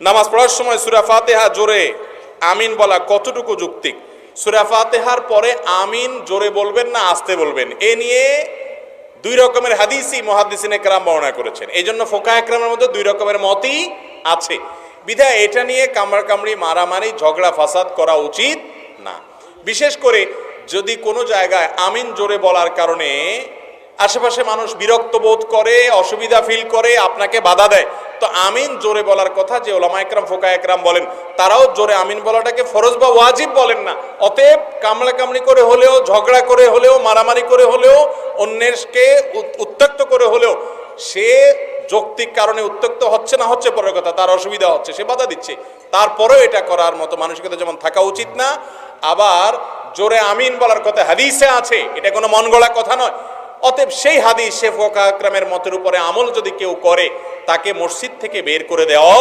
নামাজ পড়ার সময় সূরা ফাতিহা জোরে আমিন বলা কতটুকু যৌক্তিক? সূরা ফাতিহার পরে আমিন জোরে বলবেন না আস্তে বলবেন, এ নিয়ে দুই রকমের হাদিসই মুহাদ্দিসিনে কেরাম বর্ণনা করেছেন। এই জন্য ফোকাহে কেরামের মধ্যে দুই রকমের মতই আছে। বিধায় এটা নিয়ে কামড়াকামড়ি, মারামারি, ঝগড়া ফাসাদ করা উচিত না। বিশেষ করে যদি কোনো জায়গায় আমিন জোরে বলার কারণে আশেপাশে মানুষ বিরক্ত বোধ করে, অসুবিধা ফিল করে, আপনাকে বাধা দেয়, তো আমিন জোরে বলার কথা যে ওলামা একরাম, ফোকাহে একরাম বলেন, তারাও জোরে আমিন বলাটাকে ফরজ বা ওয়াজিব বলেন না। অতএব কামড়াকামড়ি করে হলেও, ঝগড়া করে হলেও, মারামারি করে হলেও, অন্যকে উত্ত্যক্ত করে হলেও, সে যৌক্তিক কারণে উত্ত্যক্ত হচ্ছে না হচ্ছে পরের কথা, তার অসুবিধা হচ্ছে, সে বাধা দিচ্ছে, তারপরেও এটা করার মতো মানসিকতা যেমন থাকা উচিত না। আবার জোরে আমিন বলার কথা হাদিসে আছে, এটা কোনো মন গড়া কথা নয়। অতএব সেই হাদিস, সে ফোকাহে একরামের মতের উপরে আমল যদি কেউ করে, তাকে মসজিদ থেকে বের করে দেওয়া